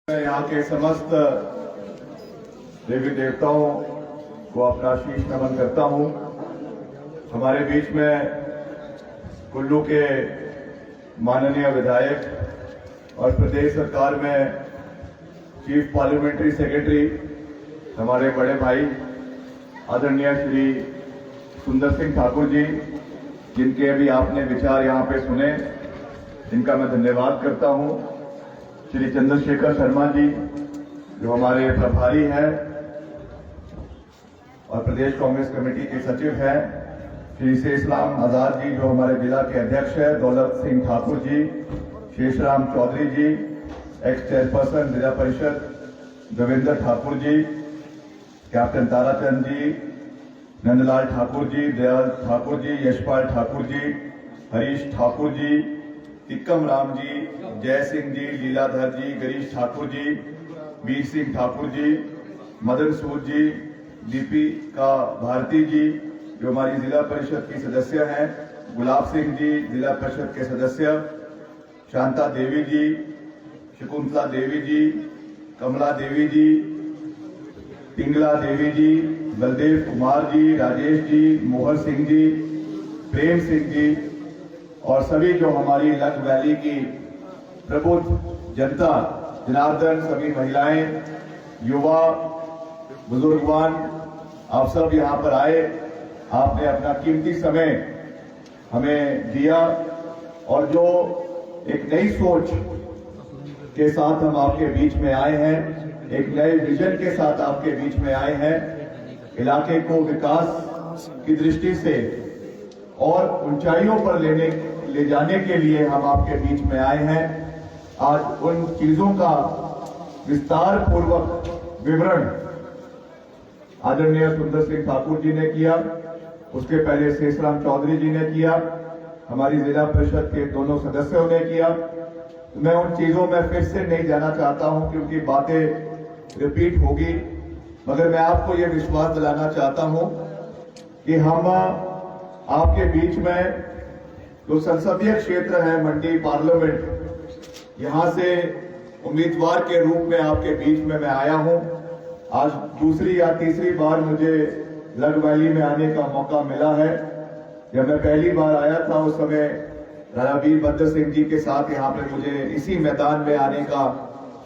मैं यहाँ के समस्त देवी देवताओं को अपना शीश नमन करता हूँ। हमारे बीच में कुल्लू के माननीय विधायक और प्रदेश सरकार में चीफ पार्लियामेंट्री सेक्रेटरी हमारे बड़े भाई आदरणीय श्री सुंदर सिंह ठाकुर जी, जिनके अभी आपने विचार यहाँ पे सुने, इनका मैं धन्यवाद करता हूँ। श्री चंद्रशेखर शर्मा जी जो हमारे प्रभारी हैं और प्रदेश कांग्रेस कमेटी के सचिव हैं, श्री शेषराम आजाद जी जो हमारे जिला के अध्यक्ष हैं, दौलत सिंह ठाकुर जी, शेषराम चौधरी जी, एक्स चेयरपर्सन जिला परिषद देवेंद्र ठाकुर जी, कैप्टन ताराचंद जी, नंदलाल ठाकुर जी, दयाल ठाकुर जी, यशपाल ठाकुर जी, हरीश ठाकुर जी, टिक्कम राम जी, जय सिंह जी, लीलाधर जी, गिरीश ठाकुर जी, वीर सिंह ठाकुर जी, मदन सूद जी, दीपिका भारती जी जो हमारी जिला परिषद की सदस्य हैं, गुलाब सिंह जी जिला परिषद के सदस्य, शांता देवी जी, शकुंतला देवी जी, कमला देवी जी, पिंगला देवी जी, बलदेव कुमार जी, राजेश जी, मोहन सिंह जी, प्रेम सिंह जी और सभी जो हमारी लग वैली की प्रबुद्ध जनता, जनार्दन, सभी महिलाएं, युवा, बुजुर्गवान, आप सब यहाँ पर आए। आपने अपना कीमती समय हमें दिया और जो एक नई सोच के साथ हम आपके बीच में आए हैं, एक नए विजन के साथ आपके बीच में आए हैं, इलाके को विकास की दृष्टि से और ऊंचाइयों पर ले जाने के लिए हम आपके बीच में आए हैं। आज उन चीजों का विस्तार पूर्वक विवरण आदरणीय सुंदर सिंह ठाकुर जी ने किया, उसके पहले शेषराम चौधरी जी ने किया, हमारी जिला परिषद के दोनों सदस्यों ने किया। मैं उन चीजों में फिर से नहीं जाना चाहता हूं क्योंकि बातें रिपीट होगी, मगर मैं आपको यह विश्वास दिलाना चाहता हूं कि हम आपके बीच में जो संसदीय क्षेत्र है मंडी पार्लियामेंट, यहां से उम्मीदवार के रूप में आपके बीच में मैं आया हूं। आज दूसरी या तीसरी बार मुझे लग वैली में आने का मौका मिला है। जब मैं पहली बार आया था उस समय राजा वीरभद्र सिंह जी के साथ यहाँ पे मुझे इसी मैदान में आने का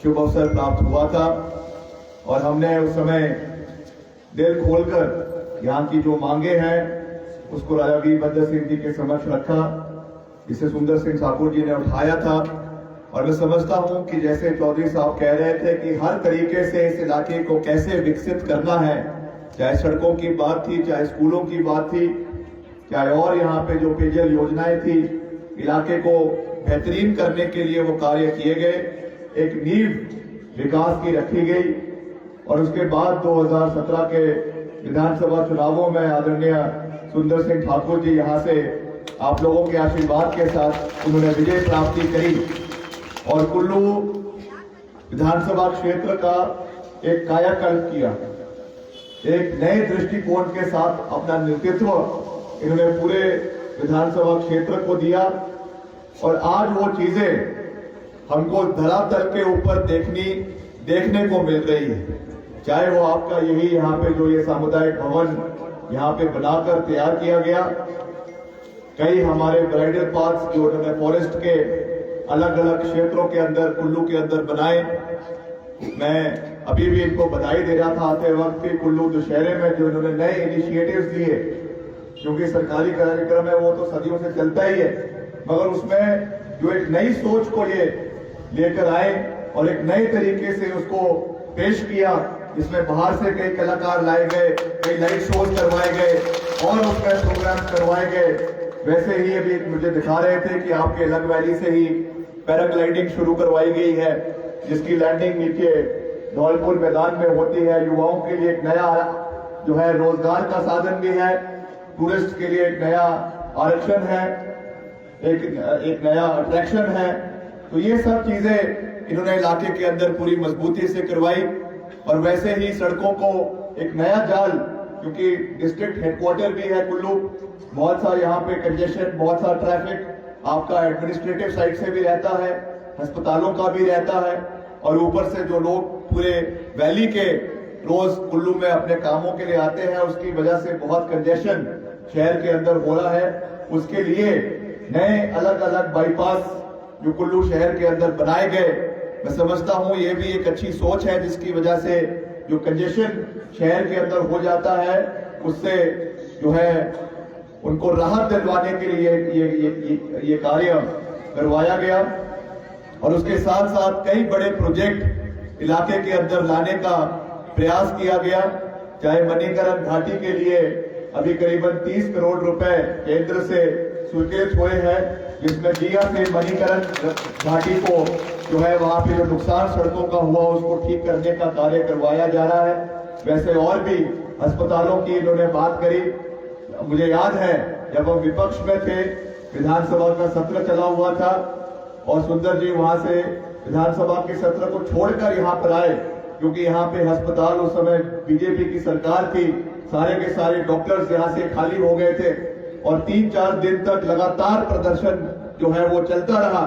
शुभ अवसर प्राप्त हुआ था और हमने उस समय दिल खोलकर यहाँ की जो मांगे हैं उसको राजा वीरभद्र सिंह जी के समक्ष रखा, जिसे सुंदर सिंह ठाकुर जी ने उठाया था। और मैं समझता हूं कि जैसे चौधरी साहब कह रहे थे कि हर तरीके से इस इलाके को कैसे विकसित करना है, चाहे सड़कों की बात थी, चाहे स्कूलों की बात थी, चाहे और यहाँ पे जो पेयजल योजनाएं थी, इलाके को बेहतरीन करने के लिए वो कार्य किए गए। एक नींव विकास की रखी गई और उसके बाद 2017 के विधानसभा चुनावों में आदरणीय सुंदर सिंह ठाकुर जी यहाँ से आप लोगों के आशीर्वाद के साथ उन्होंने विजय प्राप्ति करी और कुल्लू विधानसभा क्षेत्र का एक कायाकल्प किया। एक नए दृष्टिकोण के साथ अपना नेतृत्व इन्होंने पूरे विधानसभा क्षेत्र को दिया और आज वो चीजें हमको धरातल के ऊपर देखने को मिल रही है। चाहे वो आपका यही यहाँ पे जो ये सामुदायिक भवन यहाँ पे बनाकर तैयार किया गया, कई हमारे ब्राइडल पार्क्स जो उन्होंने फॉरेस्ट के अलग अलग क्षेत्रों के अंदर कुल्लू के अंदर बनाए। मैं अभी भी इनको बधाई दे रहा था आते वक्त कि कुल्लू दशहरे में जो इन्होंने नए इनिशिएटिव्स लिए, क्योंकि सरकारी कार्यक्रम है वो तो सदियों से चलता ही है, मगर उसमें जो एक नई सोच को ये लेकर आए और एक नए तरीके से उसको पेश किया, जिसमें बाहर से कई कलाकार लाए गए, कई लाइट शोज करवाए गए और उसमें प्रोग्राम करवाए गए। वैसे ही अभी मुझे दिखा रहे थे कि आपके लग वैली से ही पैराग्लाइडिंग शुरू करवाई गई है, जिसकी लैंडिंग नीचे धौलपुर मैदान में होती है। युवाओं के लिए एक नया जो है रोजगार का साधन भी है, टूरिस्ट के लिए एक नया आरक्षण है, एक नया अट्रैक्शन है। तो ये सब चीजें इन्होंने इलाके के अंदर पूरी मजबूती से करवाई और वैसे ही सड़कों को एक नया जाल, क्योंकि डिस्ट्रिक्ट हेडक्वार्टर भी है कुल्लू, बहुत सा यहाँ पे कंजेशन, बहुत सा ट्रैफिक आपका एडमिनिस्ट्रेटिव साइड से भी रहता है, अस्पतालों का भी रहता है। और ऊपर से जो लोग पूरे वैली के रोज कुल्लू में अपने कामों के लिए आते हैं, उसकी वजह से बहुत कंजेशन शहर के अंदर हो रहा है। उसके लिए नए अलग अलग बाईपास जो कुल्लू शहर के अंदर बनाए गए, मैं समझता हूं ये भी एक अच्छी सोच है, जिसकी वजह से जो कंजेशन शहर के अंदर हो जाता है उससे जो है उनको राहत दिलवाने के लिए ये कार्य करवाया गया। और उसके साथ साथ कई बड़े प्रोजेक्ट इलाके के अंदर लाने का प्रयास किया गया। चाहे मणिकरण घाटी के लिए अभी करीबन 30 करोड़ रुपए केंद्र से स्वीकृत हुए हैं, जिसमें दिया से मणिकरण घाटी को जो है वहां पे जो नुकसान सड़कों का हुआ उसको ठीक करने का कार्य करवाया जा रहा है। वैसे और भी अस्पतालों की इन्होंने बात करी। मुझे याद है जब हम विपक्ष में थे, विधानसभा का सत्र चला हुआ था और सुंदर जी वहां से विधानसभा के सत्र को छोड़कर यहाँ पर आए, क्योंकि यहाँ पे अस्पताल उस समय बीजेपी की सरकार थी, सारे के सारे डॉक्टर्स यहाँ से खाली हो गए थे और 3-4 दिन तक लगातार प्रदर्शन जो है वो चलता रहा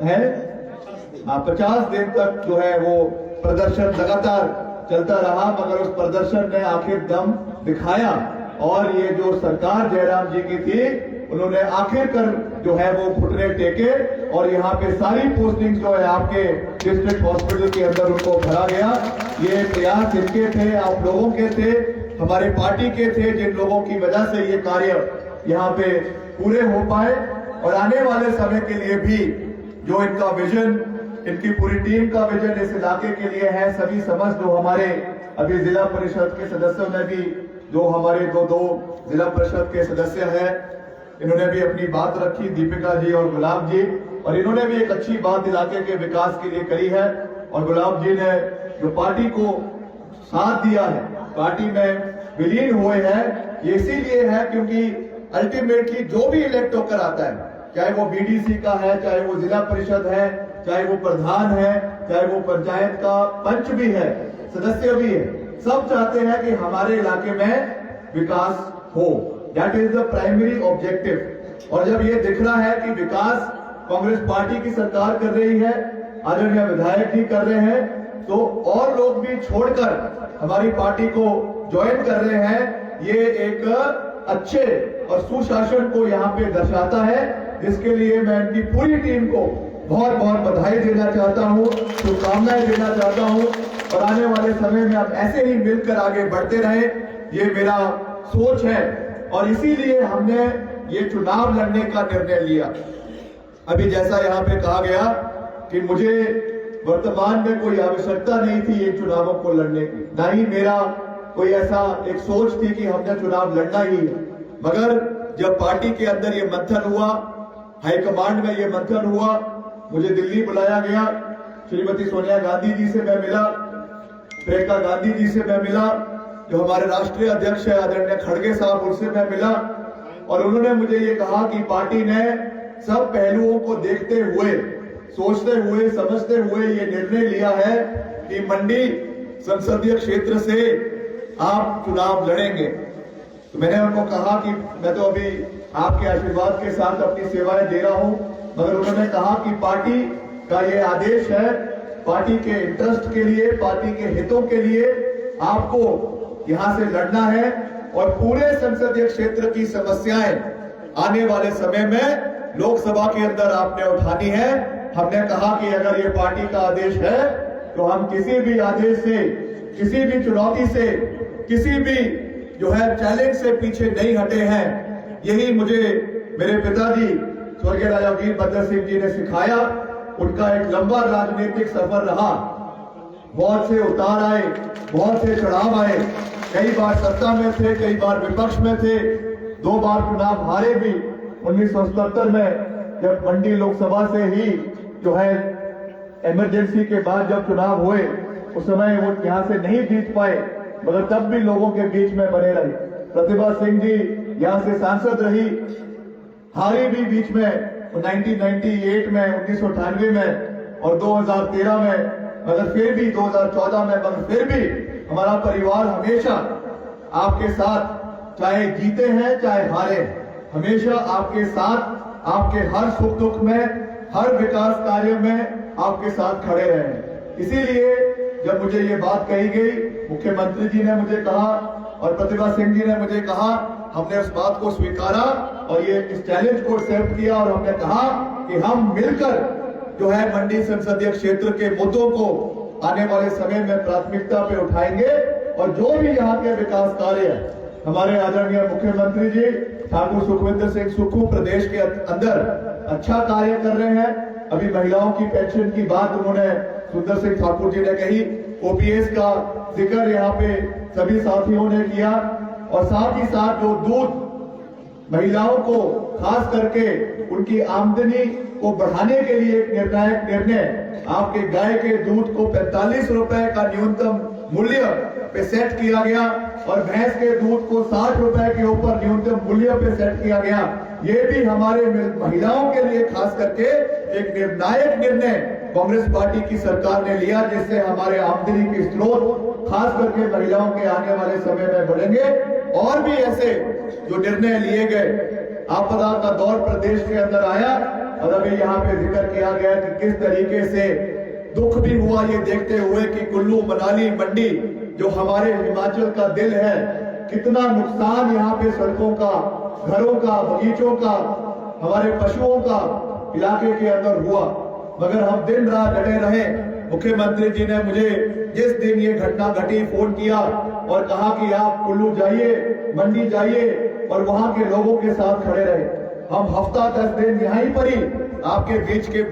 है। 50 दिन तक जो है वो प्रदर्शन लगातार चलता रहा, मगर उस प्रदर्शन ने आखिर दम दिखाया और ये जो सरकार जयराम जी की थी उन्होंने आखिरकार जो है वो घुटने टेके और यहाँ पे सारी पोस्टिंग जो है आपके डिस्ट्रिक्ट हॉस्पिटल के अंदर उनको भरा गया। ये प्रयास इनके थे, आप लोगों के थे, हमारे पार्टी के थे, जिन लोगों की वजह से ये कार्य यहाँ पे पूरे हो पाए। और आने वाले समय के लिए भी जो इनका विजन, इनकी पूरी टीम का विजन इस इलाके के लिए है। सभी समझ जो हमारे अभी जिला परिषद के सदस्यों ने भी, जो हमारे दो जिला परिषद के सदस्य हैं, इन्होंने भी अपनी बात रखी, दीपिका जी और गुलाब जी, और इन्होंने भी एक अच्छी बात इलाके के विकास के लिए करी है। और गुलाब जी ने जो पार्टी को साथ दिया है, पार्टी में विलीन हुए हैं, ये इसीलिए है क्योंकि अल्टीमेटली जो भी इलेक्ट होकर आता है, चाहे वो बीडीसी का है, चाहे वो जिला परिषद है, चाहे वो प्रधान है, चाहे वो पंचायत का पंच भी है, सदस्य भी है, सब चाहते हैं कि हमारे इलाके में विकास हो। That is the primary objective. और जब ये दिख रहा है कि विकास कांग्रेस पार्टी की सरकार कर रही है, आदरणीय विधायक जी कर रहे हैं, तो और लोग भी छोड़कर हमारी पार्टी को ज्वाइन कर रहे हैं, ये एक अच्छे और सुशासन को यहाँ पे दर्शाता है, जिसके लिए मैं इनकी पूरी टीम को बहुत बहुत बधाई देना चाहता हूँ, शुभकामनाएं देना चाहता हूँ। और आने वाले समय में आप ऐसे ही मिलकर आगे बढ़ते रहे, ये मेरा सोच है। और इसीलिए हमने ये चुनाव लड़ने का निर्णय लिया। अभी जैसा यहाँ पे कहा गया कि मुझे वर्तमान में कोई आवश्यकता नहीं थी ये चुनावों को लड़ने की, ना ही मेरा कोई ऐसा एक सोच थी कि हमने चुनाव लड़ना ही है। मगर जब पार्टी के अंदर ये मंथन हुआ, हाईकमांड में ये मंथन हुआ, मुझे दिल्ली बुलाया गया, श्रीमती सोनिया गांधी जी से मैं मिला, प्रियंका गांधी जी से मैं मिला, जो हमारे राष्ट्रीय अध्यक्ष है आदरणीय खड़गे साहब, उनसे मैं मिला, और उन्होंने मुझे ये कहा कि पार्टी ने सब पहलुओं को देखते हुए, सोचते हुए, समझते हुए ये निर्णय लिया है कि मंडी संसदीय क्षेत्र से आप चुनाव लड़ेंगे। तो मैंने उनको कहा कि मैं तो अभी आपके आशीर्वाद के साथ अपनी सेवाएं दे रहा हूं, मगर उन्होंने कहा कि पार्टी का ये आदेश है, पार्टी के इंटरेस्ट के लिए, पार्टी के हितों के लिए आपको यहां से लड़ना है और पूरे संसदीय क्षेत्र की समस्याएं आने वाले समय में लोकसभा के अंदर आपने उठानी है। हमने कहा कि अगर ये पार्टी का आदेश है तो हम किसी भी आदेश से, किसी भी चुनौती से, किसी भी जो है चैलेंज से पीछे नहीं हटे हैं। यही मुझे मेरे पिताजी स्वर्गीय राजा वीरभद्र सिंह जी ने सिखाया। उनका एक लंबा राजनीतिक सफर रहा, बहुत से उतार आए, बहुत से चढ़ाव आए, कई बार सत्ता में थे, कई बार विपक्ष में थे, 2 बार चुनाव हारे भी। 1977 में जब मंडी लोकसभा से ही जो है इमरजेंसी के बाद जब चुनाव हुए, उस समय वो यहां से नहीं जीत पाए, मगर तब भी लोगों के बीच में बने रहे। प्रतिभा सिंह जी यहां से सांसद रही, हारी भी बीच में 1998 में, 1998 में और 2013 में, मगर फिर भी 2014 में, मगर फिर भी हमारा परिवार हमेशा आपके साथ, चाहे जीते हैं चाहे हारे, हमेशा आपके साथ, आपके हर सुख दुख में, हर विकास कार्य में आपके साथ खड़े रहे। इसीलिए जब मुझे ये बात कही गई, मुख्यमंत्री जी ने मुझे कहा और प्रतिभा सिंह जी ने मुझे कहा, हमने उस बात को स्वीकारा और ये इस चैलेंज को एक्सेप्ट किया और हमने कहा कि हम मिलकर जो है मंडी संसदीय क्षेत्र के मुद्दों को आने वाले समय में प्राथमिकता पे उठाएंगे और जो भी यहाँ के विकास कार्य हमारे आदरणीय मुख्यमंत्री जी ठाकुर सुखविंदर सिंह सुक्खू प्रदेश के अंदर अच्छा कार्य कर रहे हैं। अभी महिलाओं की पेंशन की बात उन्होंने सुंदर सिंह ठाकुर जी ने कही, ओपीएस का जिक्र यहाँ पे सभी साथियों ने किया और साथ ही साथ जो दूध महिलाओं को खास करके उनकी आमदनी को बढ़ाने के लिए एक निर्णायक निर्णय, आपके गाय के दूध को 45 रुपए का न्यूनतम मूल्य पे सेट किया गया और भैंस के दूध को 60 रुपए के ऊपर न्यूनतम मूल्य पे सेट किया गया। ये भी हमारे महिलाओं के लिए खास करके एक निर्णायक निर्णय कांग्रेस पार्टी की सरकार ने लिया, जिससे हमारे आमदनी के स्रोत खास करके महिलाओं के आने वाले समय में बढ़ेंगे। और भी ऐसे जो निर्णय लिए गए, आपदा का दौर प्रदेश के अंदर आया और अभी यहाँ पे जिक्र किया गया कि किस तरीके से दुख भी हुआ ये देखते हुए कि कुल्लू मनाली मंडी जो हमारे हिमाचल का दिल है, कितना नुकसान यहाँ पे सड़कों का, घरों का, बगीचों का, हमारे पशुओं का इलाके के अंदर हुआ। मगर हम दिन रात डटे रहे। मुख्यमंत्री जी ने मुझे जिस दिन ये घटना घटी फोन किया और कहा कि आप कुल्लू जाइए, मंडी जाइए और वहां के लोगों के साथ खड़े रहे। हम हफ्ता 10 दिन यहीं पर ही आपके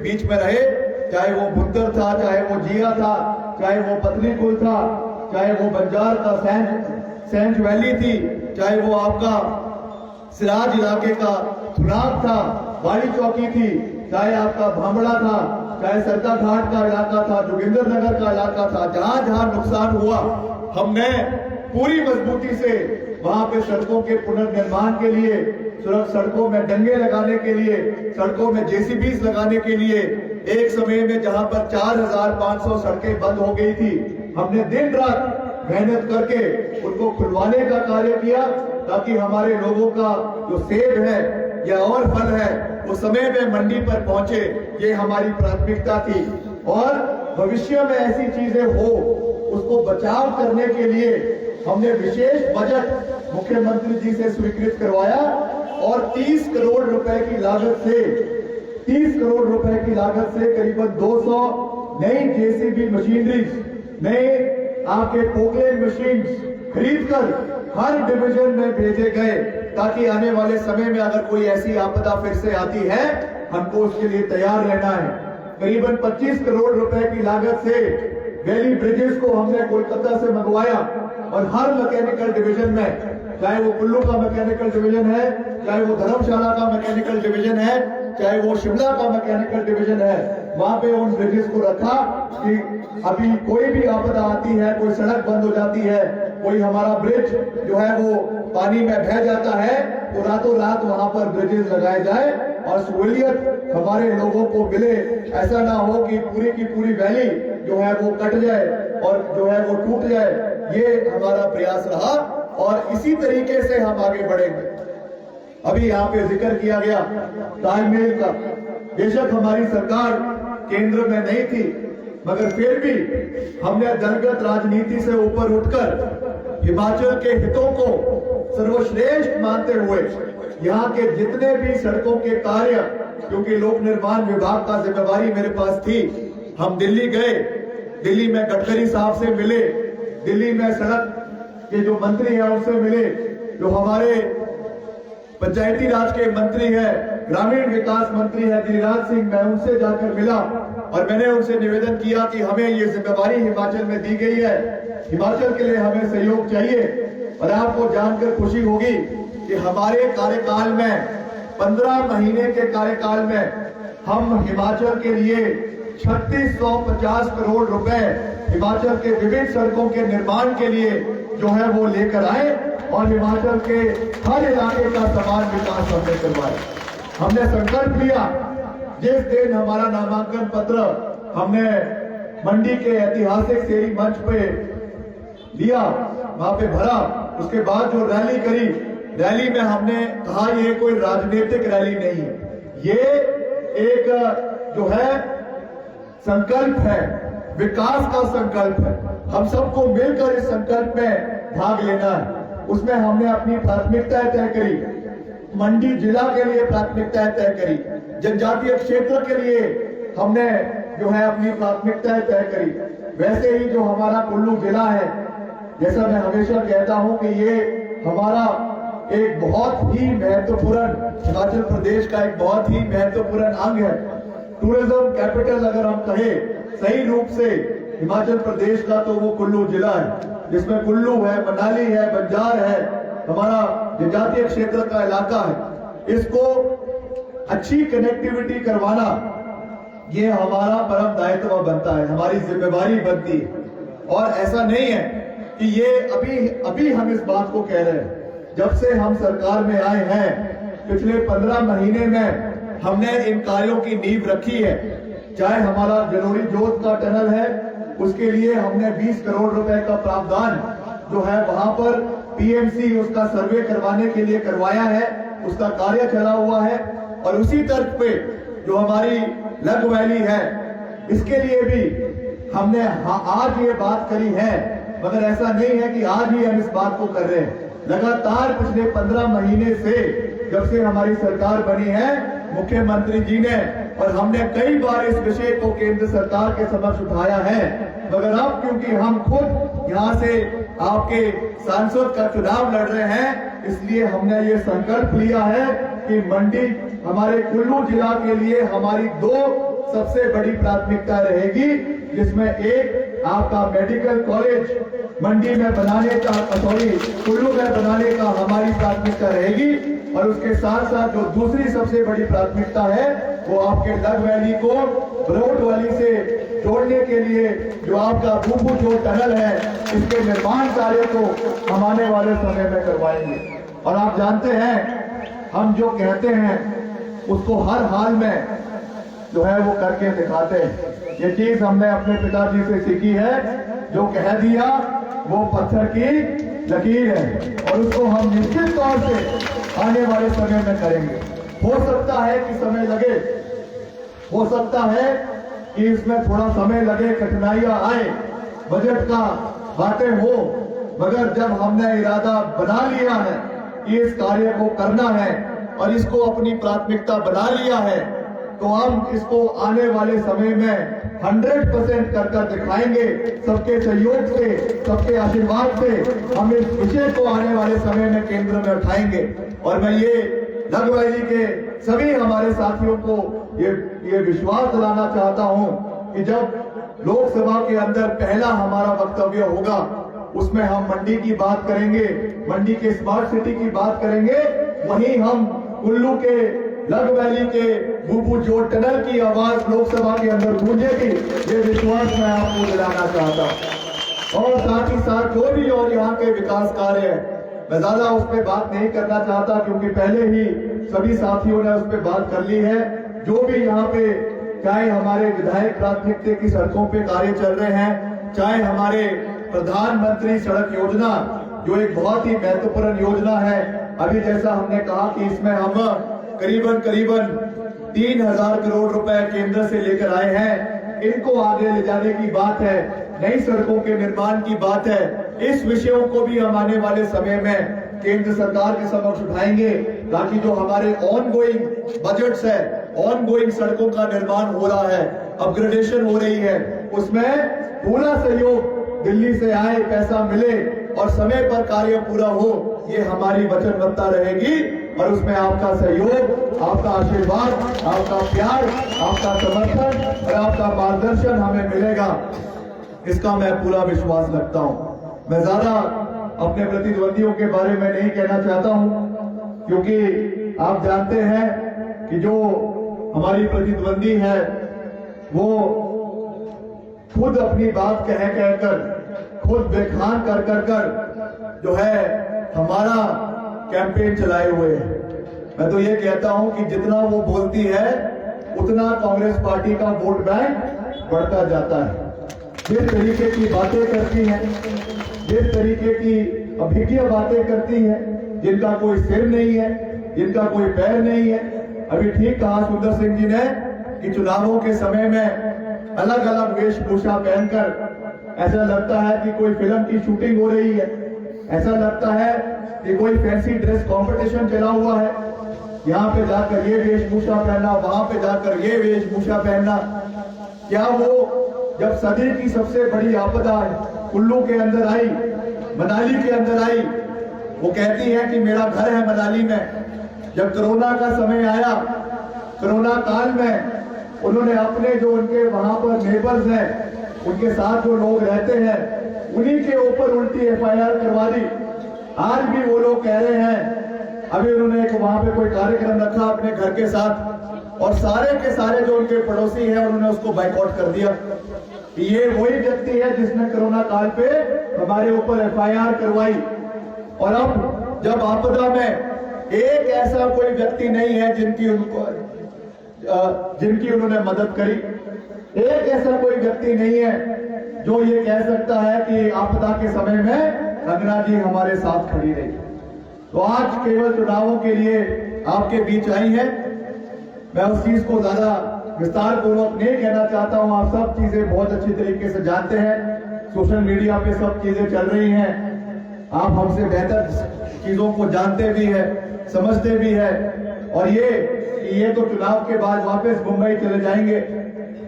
बीच में रहे, चाहे वो बुंदर था, चाहे वो जिया था, चाहे वो पतली कुल था, चाहे वो बंजार का सेंज वैली थी, चाहे वो आपका सिराज इलाके का थुनाग था, बाड़ी चौकी थी, चाहे आपका भामड़ा था, चाहे सरका घाट का इलाका था, जोगिंदर नगर का इलाका था, जहां जहां नुकसान हुआ हमने पूरी मजबूती से वहां पे सड़कों के पुनर्निर्माण के लिए, सड़कों में डंगे लगाने के लिए, सड़कों में जेसीबीज लगाने के लिए, एक समय में जहां पर 4500 सड़कें बंद हो गई थी, हमने दिन रात मेहनत करके उनको खुलवाने का कार्य किया ताकि हमारे लोगों का जो सेब है या और फल है वो समय में मंडी पर पहुंचे। ये हमारी प्राथमिकता थी और भविष्य में ऐसी चीजें हो उसको बचाव करने के लिए हमने विशेष बजट मुख्यमंत्री जी से स्वीकृत करवाया और 30 करोड़ रुपए की लागत से 30 करोड़ रुपए की लागत से करीबन 200 नई जेसीबी मशीनरी, नए आपके पोकलेन मशीन खरीदकर हर डिवीजन में भेजे गए ताकि आने वाले समय में अगर कोई ऐसी आपदा फिर से आती है हमको उसके लिए तैयार रहना है। करीबन 25 करोड़ रुपए की लागत से वैली ब्रिजेस को हमने कोलकाता से मंगवाया और हर मैकेनिकल डिवीजन में, चाहे वो कुल्लू का मैकेनिकल डिवीजन है, चाहे वो धर्मशाला का मैकेनिकल डिवीजन है, चाहे वो शिमला का मैकेनिकल डिवीजन है, वहां पे उन ब्रिजेस को रखा कि अभी कोई भी आपदा आती है, कोई सड़क बंद हो जाती है, कोई हमारा ब्रिज जो है वो पानी में बह जाता है, तो रातों रात वहां पर ब्रिजेस लगाए जाए और सहूलियत हमारे लोगों को मिले। ऐसा ना हो कि पूरी की पूरी वैली जो है वो कट जाए और जो है वो टूट जाए। ये हमारा प्रयास रहा और इसी तरीके से हम आगे बढ़ेंगे। अभी यहाँ पे जिक्र किया गया तालमेल का, बेशक हमारी सरकार केंद्र में नहीं थी मगर फिर भी हमने दलगत राजनीति से ऊपर उठकर हिमाचल के हितों को सर्वश्रेष्ठ मानते हुए यहाँ के जितने भी सड़कों के कार्य, क्योंकि लोक निर्माण विभाग का जिम्मेवारी मेरे पास थी, हम दिल्ली गए, दिल्ली में गडकरी साहब से मिले, दिल्ली में सड़क के जो मंत्री हैं उनसे मिले, जो हमारे पंचायती राज के मंत्री है, ग्रामीण विकास मंत्री है गिरिराज सिंह, मैं उनसे जाकर मिला और मैंने उनसे निवेदन किया कि हमें ये जिम्मेवारी हिमाचल में दी गई है, हिमाचल के लिए हमें सहयोग चाहिए। और आपको जानकर खुशी होगी कि हमारे कार्यकाल में 15 महीने के कार्यकाल में हम हिमाचल के लिए 3650 करोड़ रुपए हिमाचल के विभिन्न सड़कों के निर्माण के लिए जो है वो लेकर आए और हिमाचल के हर इलाके का समान विकास हमने करवाया। हमने संकल्प लिया, जिस दिन हमारा नामांकन पत्र हमने मंडी के ऐतिहासिक सेरी मंच पे लिया, वहां पे भरा, उसके बाद जो रैली करी, रैली में हमने कहा ये कोई राजनीतिक रैली नहीं है, ये एक जो है संकल्प है विकास का संकल्प है। हम सबको मिलकर इस संकल्प में भाग लेना है। उसमें हमने अपनी प्राथमिकताएं तय करी। मंडी जिला के लिए प्राथमिकताएं तय करी, जनजातीय क्षेत्र के लिए हमने जो है अपनी प्राथमिकताएं तय करी। वैसे ही जो हमारा कुल्लू जिला है, जैसा मैं हमेशा कहता हूं कि ये हमारा एक बहुत ही महत्वपूर्ण, हिमाचल प्रदेश का एक बहुत ही महत्वपूर्ण अंग है। टूरिज्म कैपिटल अगर हम कहें सही रूप से हिमाचल प्रदेश का, तो वो कुल्लू जिला है, जिसमें कुल्लू है, मनाली है, बंजार है, हमारा जनजातीय क्षेत्र का इलाका है। इसको अच्छी कनेक्टिविटी करवाना ये हमारा परम दायित्व बनता है, हमारी जिम्मेवारी बनती है। और ऐसा नहीं है कि ये अभी हम इस बात को कह रहे हैं। जब से हम सरकार में आए हैं, पिछले 15 महीने में हमने इन कार्यों की नींव रखी है। चाहे हमारा जनोरी जोत का टनल है, उसके लिए हमने 20 करोड़ रुपए का प्रावधान जो है वहां पर पीएमसी उसका सर्वे करवाने के लिए करवाया है, उसका कार्य चला हुआ है। और उसी तर्क पे जो हमारी लग वैली है, इसके लिए भी हमने आज ये बात करी है, मगर ऐसा नहीं है कि आज ही हम इस बात को कर रहे हैं। लगातार पिछले 15 महीने से, जब से हमारी सरकार बनी है, मुख्यमंत्री जी ने और हमने कई बार इस विषय को केंद्र सरकार के समक्ष उठाया है। मगर अब क्योंकि हम खुद यहाँ से आपके सांसद का चुनाव लड़ रहे हैं, इसलिए हमने ये संकल्प लिया है कि मंडी हमारे कुल्लू जिला के लिए हमारी 2 सबसे बड़ी प्राथमिकता रहेगी, जिसमें एक आपका मेडिकल कॉलेज मंडी में बनाने का, कुल्लू में बनाने का हमारी प्राथमिकता रहेगी। और उसके साथ साथ जो दूसरी सबसे बड़ी प्राथमिकता है, वो आपके लग वैली को बरोट वैली से जोड़ने के लिए जो आपका बूबू जो टनल है, इसके निर्माण कार्य को हम आने वाले समय में करवाएंगे। और आप जानते हैं, हम जो कहते हैं उसको हर हाल में जो है वो करके दिखाते हैं। ये चीज हमने अपने पिताजी से सीखी है, जो कह दिया वो पत्थर की लकीर है, और उसको हम निश्चित तौर से आने वाले समय में करेंगे। हो सकता है कि समय लगे, हो सकता है कि इसमें थोड़ा समय लगे, कठिनाइयां आए, बजट का बातें हो, मगर जब हमने इरादा बना लिया है कि इस कार्य को करना है और इसको अपनी प्राथमिकता बना लिया है, तो हम इसको आने वाले समय में 100% कर दिखाएंगे। सबके सहयोग से, सबके आशीर्वाद से हम इस विषय को आने वाले समय में केंद्र में उठाएंगे। और मैं ये लग वैली के सभी हमारे साथियों को ये विश्वास दिलाना चाहता हूं कि जब लोकसभा के अंदर पहला हमारा वक्तव्य होगा, उसमें हम मंडी की बात करेंगे, मंडी के स्मार्ट सिटी की बात करेंगे, वहीं हम कुल्लू के लग वैली के बूबू जोत टनल की आवाज लोकसभा के अंदर गूंजेगी। ये विश्वास मैं आपको दिलाना चाहता हूं। और साथ ही साथ जो भी और यहाँ के विकास कार्य है, मैं ज्यादा उस पर बात नहीं करना चाहता, क्योंकि पहले ही सभी साथियों ने उस पर बात कर ली है। जो भी यहाँ पे, चाहे हमारे विधायक प्राथमिकता की सड़कों पे कार्य चल रहे हैं, चाहे हमारे प्रधानमंत्री सड़क योजना, जो एक बहुत ही महत्वपूर्ण योजना है। अभी जैसा हमने कहा कि इसमें हम करीबन 3000 करोड़ रुपए केंद्र से लेकर आए हैं, इनको आगे ले जाने की बात है, नई सड़कों के निर्माण की बात है। इस विषयों को भी हम आने वाले समय में केंद्र सरकार के समक्ष उठाएंगे, ताकि जो हमारे ऑनगोइंग बजट्स है, ऑनगोइंग सड़कों का निर्माण हो रहा है, अपग्रेडेशन हो रही है, उसमें पूरा सहयोग दिल्ली से आए, पैसा मिले और समय पर कार्य पूरा हो, ये हमारी वचनबद्धता रहेगी। और उसमें आपका सहयोग, आपका आशीर्वाद, आपका प्यार, आपका समर्थन और आपका मार्गदर्शन हमें मिलेगा, इसका मैं पूरा विश्वास रखता हूं। मैं ज्यादा अपने प्रतिद्वंदियों के बारे में नहीं कहना चाहता हूं, क्योंकि आप जानते हैं कि जो हमारी प्रतिद्वंदी है वो खुद अपनी बात कह कहकर, खुद बेखान कर जो है हमारा कैंपेन चलाए हुए हैं। मैं तो ये कहता हूं कि जितना वो बोलती है, उतना कांग्रेस पार्टी का वोट बैंक बढ़ता जाता है। जिस तरीके की बातें करती हैं, जिस तरीके की अभिज्ञ बातें करती हैं, जिनका कोई सिर नहीं है, जिनका कोई पैर नहीं है। अभी ठीक कहा सुंदर सिंह जी ने कि चुनावों के समय में अलग अलग वेशभूषा पहनकर ऐसा लगता है कि कोई फिल्म की शूटिंग हो रही है, ऐसा लगता है कि कोई फैंसी ड्रेस कंपटीशन चला हुआ है। यहाँ पे जाकर ये वेशभूषा पहनना, वहां पे जाकर ये वेशभूषा पहनना। क्या वो जब सदी की सबसे बड़ी आपदा कुल्लू के अंदर आई, मनाली के अंदर आई, वो कहती है कि मेरा घर है मनाली में। जब कोरोना का समय आया, कोरोना काल में उन्होंने अपने जो उनके वहां पर नेबर्स हैं, उनके साथ जो लोग रहते हैं, उन्हीं के ऊपर उल्टी एफआईआर करवा दी। आज भी वो लोग कह रहे हैं, अभी उन्होंने एक वहां पे कोई कार्यक्रम रखा अपने घर के साथ, और सारे के सारे जो उनके पड़ोसी हैं उन्होंने उसको बाइकआउट कर दिया। ये वही व्यक्ति है जिसने कोरोना काल पे हमारे ऊपर एफआईआर करवाई। और अब जब आपदा में एक ऐसा कोई व्यक्ति नहीं है जिनकी उन्होंने मदद करी, एक ऐसा कोई व्यक्ति नहीं है जो ये कह सकता है कि आपदा के समय में कंगना जी हमारे साथ खड़ी रही। तो आज केवल चुनावों के लिए आपके बीच आई है। मैं उस चीज को ज्यादा विस्तार पूर्वक नहीं कहना चाहता हूं। आप सब चीजें बहुत अच्छी तरीके से जानते हैं, सोशल मीडिया पे सब चीजें चल रही हैं। आप हमसे बेहतर चीजों को जानते भी है, समझते भी है। और ये तो चुनाव के बाद वापस मुंबई चले जाएंगे,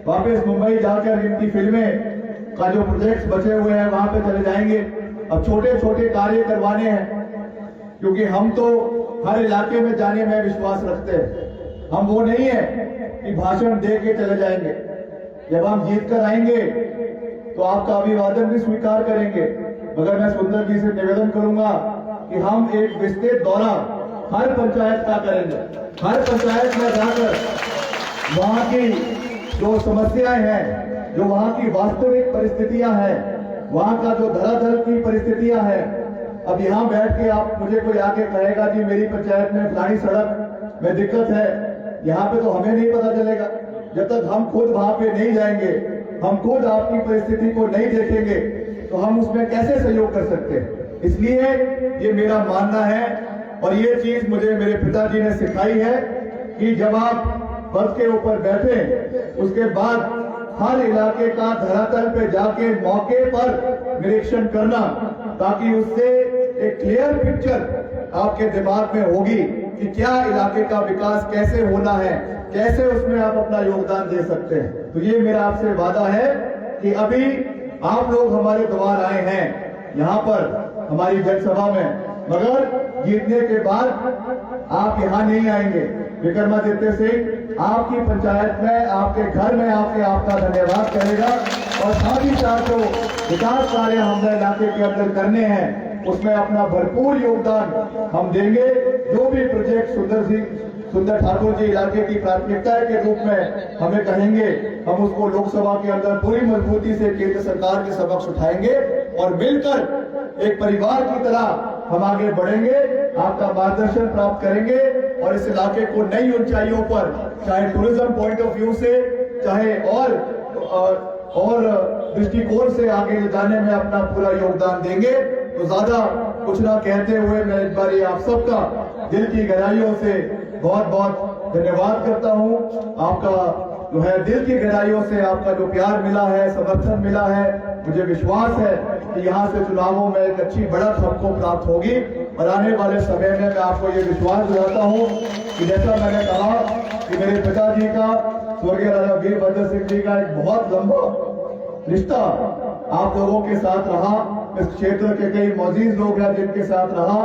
वापस मुंबई जाकर इनकी फिल्में का जो प्रोजेक्ट्स बचे हुए हैं वहां पे चले जाएंगे। अब छोटे छोटे कार्य करवाने हैं, क्योंकि हम तो हर इलाके में जाने में विश्वास रखते हैं। हम वो नहीं है कि भाषण दे के चले जाएंगे। जब हम जीत कर आएंगे तो आपका अभिवादन भी स्वीकार करेंगे, मगर मैं सुंदर जी से निवेदन करूंगा कि हम एक विस्तृत दौरा हर पंचायत का करेंगे। हर पंचायत में जाकर वहां की जो समस्याएं हैं, जो वहां की वास्तविक परिस्थितियां हैं, वहां का जो धरातल की परिस्थितियां हैं। अब यहाँ बैठ के आप मुझे कोई आके कहेगा कि मेरी पंचायत में फलानी सड़क में दिक्कत है, यहाँ पे तो हमें नहीं पता चलेगा। जब तक हम खुद वहां पे नहीं जाएंगे, हम खुद आपकी परिस्थिति को नहीं देखेंगे, तो हम उसमें कैसे सहयोग कर सकते हैं। इसलिए ये मेरा मानना है, और ये चीज मुझे मेरे पिताजी ने सिखाई है कि जब आप बस के ऊपर बैठे, उसके बाद हर इलाके का धरातल पे जाके मौके पर निरीक्षण करना, ताकि उससे एक क्लियर पिक्चर आपके दिमाग में होगी कि क्या इलाके का विकास कैसे होना है, कैसे उसमें आप अपना योगदान दे सकते हैं। तो ये मेरा आपसे वादा है कि अभी आप लोग हमारे द्वार आए हैं यहाँ पर हमारी जनसभा में, मगर जीतने के बाद आप यहाँ नहीं आएंगे। विक्रमादित्य सिंह आपकी पंचायत में, आपके घर में आके आपका धन्यवाद करेगा, और साथ ही साथ जो विकास कार्य हमने इलाके के अंदर करने हैं उसमें अपना भरपूर योगदान हम देंगे। जो भी प्रोजेक्ट सुंदर ठाकुर जी इलाके की प्राथमिकता के रूप में हमें कहेंगे, हम उसको लोकसभा के अंदर पूरी मजबूती से केंद्र सरकार के समक्ष उठाएंगे, और मिलकर एक परिवार की तरह हम आगे बढ़ेंगे, आपका मार्गदर्शन प्राप्त करेंगे, और इस इलाके को नई ऊंचाइयों पर, चाहे टूरिज्म पॉइंट ऑफ व्यू से, चाहे और दृष्टिकोण से आगे जाने में अपना पूरा योगदान देंगे। तो ज्यादा कुछ ना कहते हुए मैं एक बार आप सबका दिल की गहराइयों से बहुत बहुत धन्यवाद करता हूं। आपका जो है दिल की गहराइयों से आपका जो प्यार मिला है, समर्थन मिला है, मुझे विश्वास है कि यहाँ से चुनावों में एक अच्छी बढ़त हमको प्राप्त होगी। और आने वाले समय में मैं आपको ये विश्वास दिलाता हूँ कि जैसा मैंने कहा कि मेरे पिताजी का, स्वर्गीय राजा वीरभद्र सिंह जी का एक बहुत लंबा रिश्ता आप लोगों के साथ रहा। इस क्षेत्र के कई मौजूद लोग हैं जिनके साथ रहा।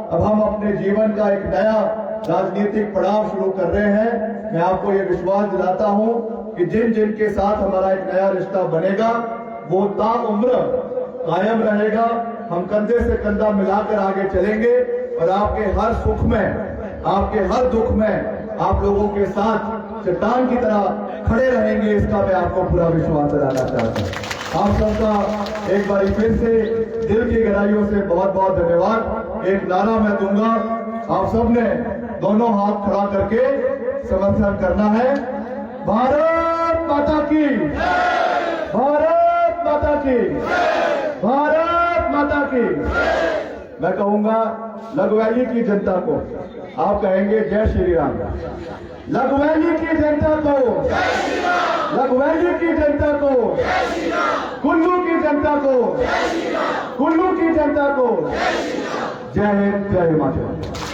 अब हम अपने जीवन का एक नया राजनीतिक पड़ाव शुरू कर रहे हैं। मैं आपको ये विश्वास दिलाता हूं कि जिनके साथ हमारा एक नया रिश्ता बनेगा वो ताउम्र कायम रहेगा। हम कंधे से कंधा मिलाकर आगे चलेंगे, और आपके हर सुख में, आपके हर दुख में आप लोगों के साथ चट्टान की तरह खड़े रहेंगे, इसका मैं आपको पूरा विश्वास दिलाना चाहता हूँ। आप सबका एक बार फिर से दिल की गहराइयों से बहुत बहुत धन्यवाद। एक नारा मैं दूंगा, आप सबने दोनों हाथ खड़ा करके समर्थन करना है। भारत माता की, भारत माता की, भारत माता की। मैं कहूंगा लगवैली की जनता को, आप कहेंगे जय श्री राम। लगवैली की जनता को जय श्री राम। लखवैली की जनता को, कुल्लू की जनता को, कुल्लू की जनता को जय हिंद, जय हिमाचल।